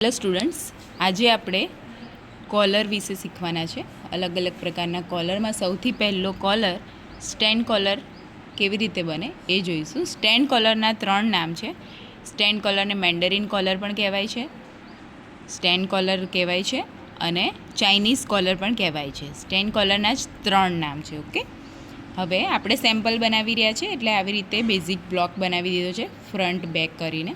Hello students, આજે આપણે caller વિશે શીખવાના છે. અલગ અલગ પ્રકારના કોલરમાં સૌથી પહેલો કોલર સ્ટેન્ડ કોલર કેવી રીતે બને એ જોઈશું. સ્ટેન્ડ કોલરના 3 નામ છે. સ્ટેન્ડ કોલરને મેન્ડરીન કોલર પણ કહેવાય છે, સ્ટેન્ડ કોલર કહેવાય છે અને ચાઇનીઝ કોલર પણ કહેવાય છે. સ્ટેન્ડ કોલરના જ 3 નામ છે. ઓકે, હવે આપણે સેમ્પલ બનાવી રહ્યા છીએ, એટલે આવી રીતે બેઝિક બ્લોક બનાવી દીધો છે ફ્રન્ટ બેક કરીને.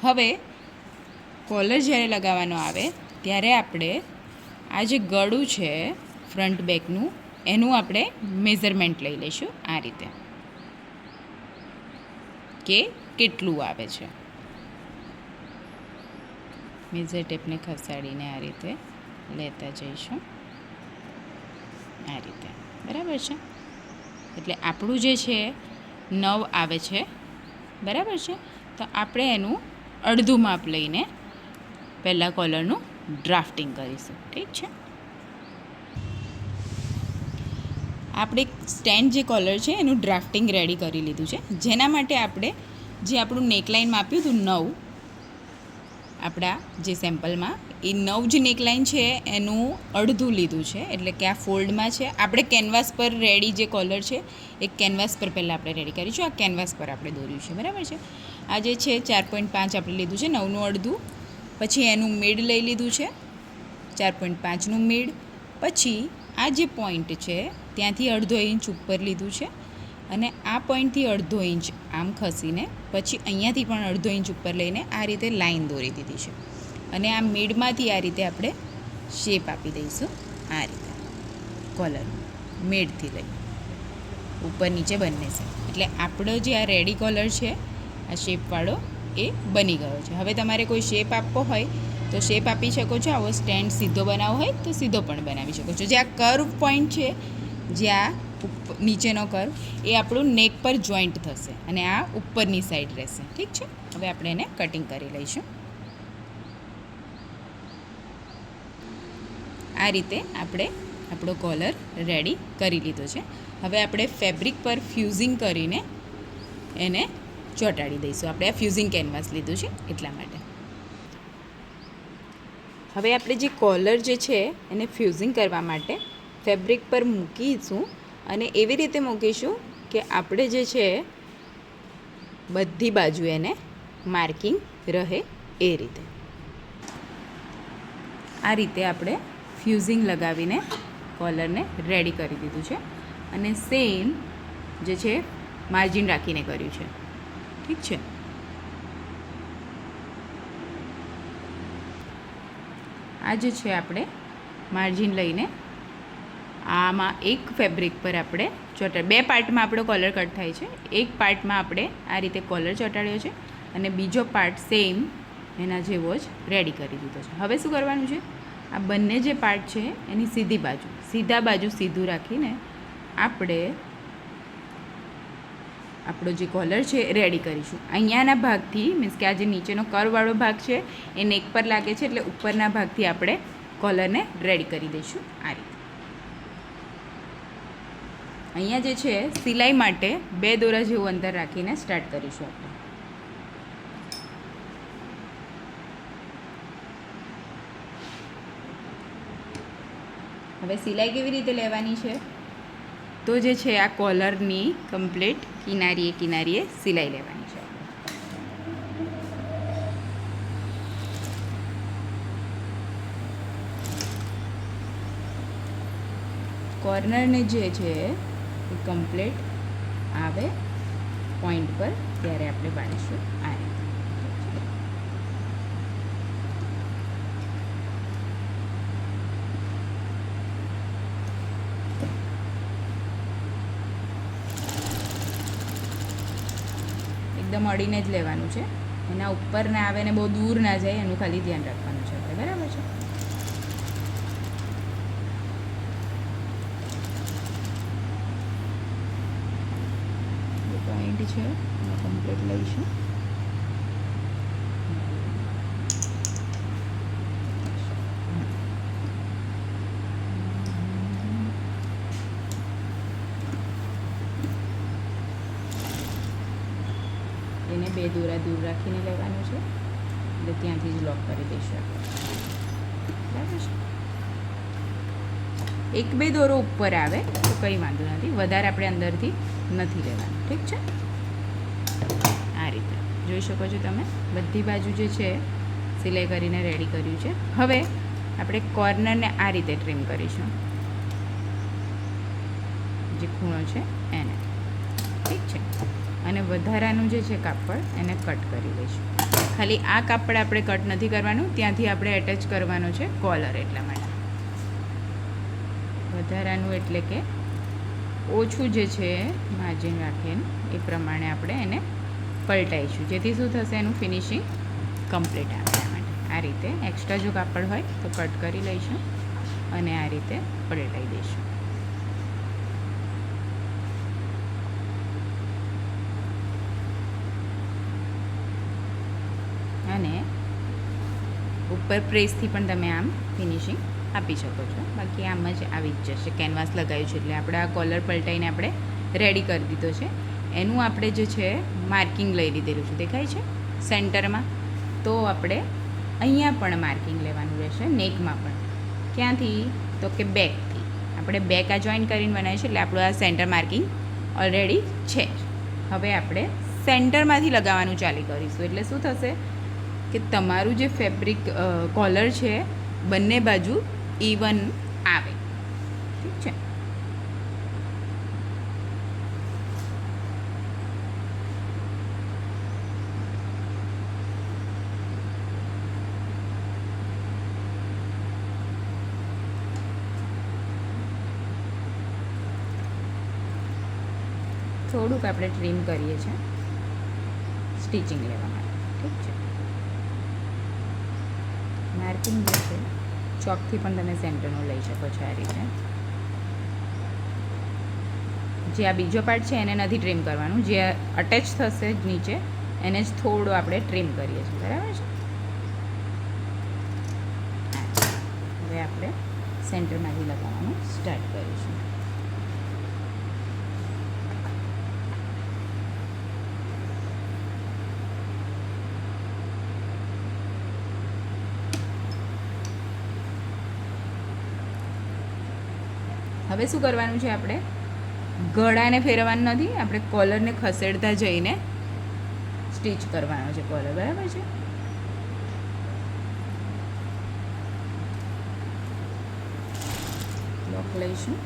હવે કોલર જ્યારે લગાવવાનો આવે ત્યારે આપણે આ જે ગળું છે ફ્રન્ટ બેકનું, એનું આપણે મેઝરમેન્ટ લઈ લઈશું આ રીતે કે કેટલું આવે છે. મેઝર ટેપને ખસાડીને આ રીતે લેતા જઈશું, આ રીતે. બરાબર છે? એટલે આપણું જે છે 9 આવે છે. બરાબર છે? તો આપણે એનું અડધું માપ લઈને પહેલાં કોલરનું ડ્રાફ્ટિંગ કરીશું. ઠીક છે? આપણે સ્ટેન્ડ જે કોલર છે એનું ડ્રાફ્ટિંગ રેડી કરી લીધું છે. જેના માટે આપણે જે આપણું નેકલાઇન માપ્યું હતું 9, આપણા જે સેમ્પલમાં એ 9 જે નેકલાઇન છે એનું અડધું લીધું છે, એટલે કે આ ફોલ્ડમાં છે. આપણે કેનવાસ પર રેડી જે કોલર છે એ કેનવાસ પર પહેલાં આપણે રેડી કરીશું. આ કેનવાસ પર આપણે દોર્યું છે. બરાબર છે? આ જે છે 4.5 આપણે લીધું છે, 9નું અડધું. પછી એનું મિડ લઈ લીધું છે 4.5નું મિડ. પછી આ જે પોઈન્ટ છે ત્યાંથી અડધો ઇંચ ઉપર લીધું છે, અને આ પોઈન્ટથી અડધો ઇંચ આમ ખસીને પછી અહીંયાથી પણ અડધો ઇંચ ઉપર લઈને આ રીતે લાઈન દોરી દીધી છે. અને આ મિડમાંથી આ રીતે આપણે શેપ આપી દઈશું. આ રીતે કોલર મિડથી લઈ ઉપર નીચે બંને છે. એટલે આપણો જે આ રેડી કોલર છે આ શેપવાળો એ બની ગયો છે. હવે તમારે કોઈ શેપ આપવો હોય તો શેપ આપી શકો છો. આવો સ્ટેન્ડ સીધો બનાવવો હોય તો સીધો પણ બનાવી શકો છો. જે આ કર્વ પોઈન્ટ છે, જે આ નીચેનો કર્વ, એ આપણું નેક પર જોઈન્ટ થશે અને આ ઉપરની સાઈડ રહેશે. ઠીક છે? હવે આપણે એને કટિંગ કરી લઈશું. આ રીતે આપણે આપણો કોલર રેડી કરી લીધો છે. હવે આપણે ફેબ્રિક પર ફ્યુઝિંગ કરીને એને ચોંટાડી દઈશું. આપણે આ ફ્યુઝિંગ કેનવાસ લીધું છે એટલા માટે. હવે આપણે જે કોલર જે છે એને ફ્યુઝિંગ કરવા માટે ફેબ્રિક પર મૂકીશું, અને એવી રીતે મૂકીશું કે આપણે જે છે બધી બાજુ એને માર્કિંગ રહે એ રીતે. આ રીતે આપણે ફ્યુઝિંગ લગાવીને કોલરને રેડી કરી દીધું છે, અને સેમ જે છે માર્જિન રાખીને કર્યું છે. ઠીક છે? આ જે છે આપણે માર્જિન લઈને આમાં એક ફેબ્રિક પર આપણે બે પાર્ટમાં આપણો કોલર કટ થાય છે. એક પાર્ટમાં આપણે આ રીતે કોલર ચોંટાડ્યો છે, અને બીજો પાર્ટ સેમ એના જેવો જ રેડી કરી દીધો છે. હવે શું કરવાનું છે? આ બંને જે પાર્ટ છે એની સીધા બાજુ સીધું રાખીને આપણે આપણો જે કોલર છે એ રેડી કરીશું. અહીંયાના ભાગથી, મીન્સ કે આ જે નીચેનો કર્વવાળો ભાગ છે એ નેક પર લાગે છે, એટલે ઉપરના ભાગથી આપણે કોલરને રેડી કરી દઈશું આ રીતે. અહીંયા જે છે સિલાઈ માટે 2 દોરા જેવું અંતર રાખીને સ્ટાર્ટ કરીશું આપણે. હવે સિલાઈ કેવી રીતે લેવાની છે? તો જે છે આ કોલરની કમ્પ્લીટ કિનારીએ સિલાઈ લેવાની છે. કોર્નરને જે છે એ કમ્પ્લીટ આવે પોઈન્ટ પર ત્યારે આપણે બાંધીશું આ રીતે. એકદમ અડીને જ લેવાનું છે. એના ઉપર ના આવે ને બહુ દૂર ના જાય, એનું ખાલી ધ્યાન રાખવાનું છે આપણે. બરાબર છે? પોઈન્ટ છે એને કમ્પ્લીટ લઈશું. એને 2 દોરા દૂર રાખીને લેવાનું છે. એટલે ત્યાંથી જ લોક કરી દઈશું આપણે. બરાબર છે. 1-2 દોરો ઉપર આવે તો કંઈ વાંધો નથી, વધારે આપણે અંદરથી નથી લેવાનું. ઠીક છે. આ રીતે જોઈ શકો છો તમે, બધી બાજુ જે છે સિલાઈ કરીને રેડી કર્યું છે. હવે આપણે કોર્નરને આ રીતે ટ્રીમ કરીશું, જે ખૂણો છે એને. ઠીક છે. અને વધારાનું જે છે કાપડ એને કટ કરી લઈશું. ખાલી આ કાપડ આપણે કટ નથી કરવાનું, ત્યાંથી આપણે એટેચ કરવાનો છે કોલર, એટલા માટે. વધારાનું એટલે કે ઓછું જે છે માર્જિન રાખીને એ પ્રમાણે આપણે એને પલટાઈશું, જેથી શું થશે, એનું ફિનિશિંગ કમ્પ્લીટ આવે. આ માટે આ રીતે એક્સ્ટ્રા જો કાપડ હોય તો કટ કરી લઈશું અને આ રીતે પલટાઈ દઈશું. અને ઉપર પ્રેસથી પણ તમે આમ ફિનિશિંગ આપી શકો છો, બાકી આમ જ આવી જ જશે. કેનવાસ લગાવ્યું છે એટલે આપણે આ કોલર પલટાઈને આપણે રેડી કરી દીધો છે. એનું આપણે જે છે માર્કિંગ લઈ લીધેલું છે, દેખાય છે સેન્ટરમાં. તો આપણે અહીંયા પણ માર્કિંગ લેવાનું રહેશે, નેકમાં પણ. ક્યાંથી? તો કે બેકથી. આપણે બેક આ જોઈન કરીને બનાવીએ છીએ એટલે આપણું આ સેન્ટર માર્કિંગ ઓલરેડી છે. હવે આપણે સેન્ટરમાંથી લગાવવાનું ચાલુ કરીશું, એટલે શું થશે કે તમારું જે ફેબ્રિક કોલર છે બંને બાજુ ઇવન આવે. ઠીક છે. થોડુંક આપણે ટ્રીમ કરીએ છીએ સ્ટિચિંગ લેવા માટે. ઠીક છે. માર્કિંગ જે છે ચોકથી પણ તમે સેન્ટરનું લઈ શકો છો આ રીતે. જે આ બીજો પાર્ટ છે એને નથી ટ્રીમ કરવાનું, જે અટેચ થશે નીચે એને જ થોડું આપણે ટ્રીમ કરીએ છીએ. બરાબર છે. હવે આપણે સેન્ટરમાંથી લગાવવાનું સ્ટાર્ટ કરીશું. હવે શું કરવાનું છે, આપણે ગળાને ફેરવવાનું નથી, આપણે કોલરને ખસેડતા જઈને સ્ટીચ કરવાનો છે કોલર. બરાબર છે. લોક લઈશું.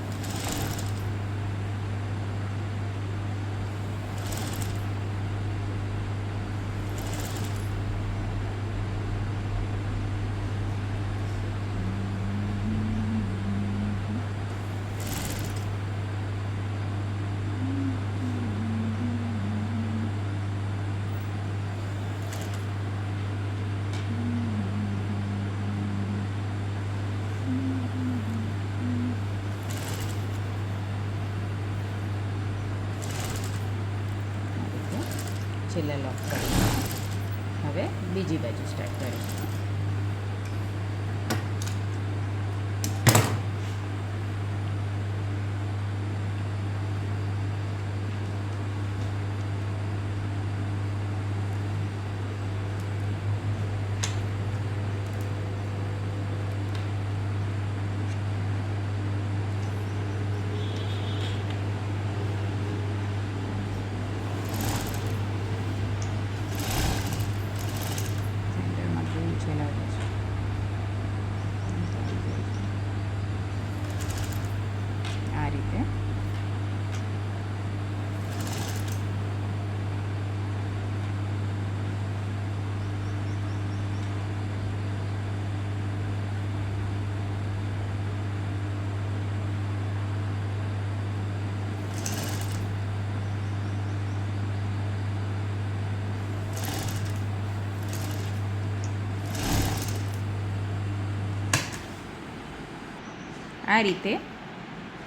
છેલ્લે લોક કરીશું. હવે બીજી બાજુ સ્ટાર્ટ કરીશું. આ રીતે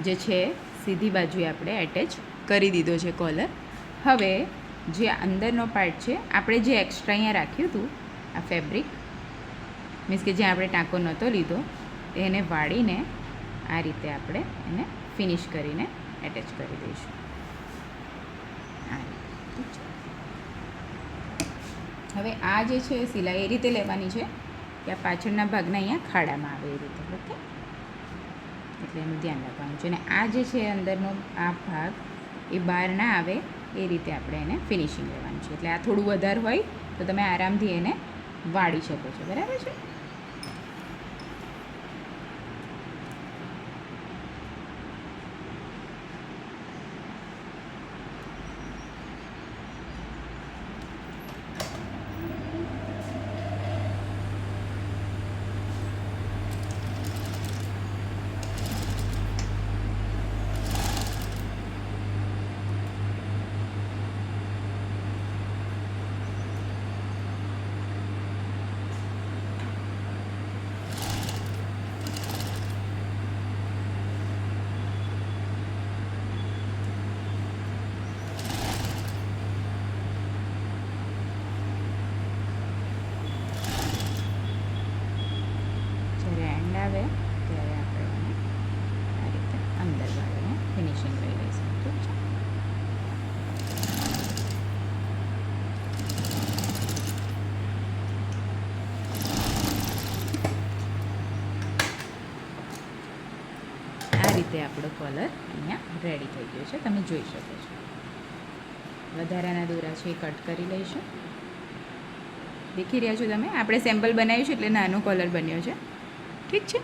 જે છે સીધી બાજુએ આપણે એટેચ કરી દીધો છે કોલર. હવે જે અંદરનો પાર્ટ છે આપણે જે એક્સ્ટ્રા અહીંયા રાખ્યું હતું આ ફેબ્રિક, મીન્સ કે જ્યાં આપણે ટાંકો નહોતો લીધો એને વાળીને આ રીતે આપણે એને ફિનિશ કરીને એટેચ કરી દઈશું. આ રીતે. હવે આ જે છે સિલાઈ એ રીતે લેવાની છે કે આ પાછળના ભાગના અહીંયા ખાડામાં આવે એ રીતે. ઓકે, એટલે એનું ધ્યાન રાખવાનું છે. અને આ જે છે અંદરનો આ ભાગ એ બહાર ના આવે એ રીતે આપણે એને ફિનિશિંગ લેવાનું છે. એટલે આ થોડું વધારે હોય તો તમે આરામથી એને વાળી શકો છો. બરાબર છે. આવે ત્યારે આપણે એને આ રીતે અંદર વાળીને ફિનિશિંગ લઈ લઈશું. ઠીક છે. આ રીતે આપણો કલર અહીંયા રેડી થઈ ગયો છે, તમે જોઈ શકો છો. વધારાના દોરા છે એ કટ કરી લઈશું. દેખી રહ્યા છો તમે, આપણે સેમ્પલ બનાવ્યું છે એટલે નાનો કલર બન્યો છે. ઠીક છે.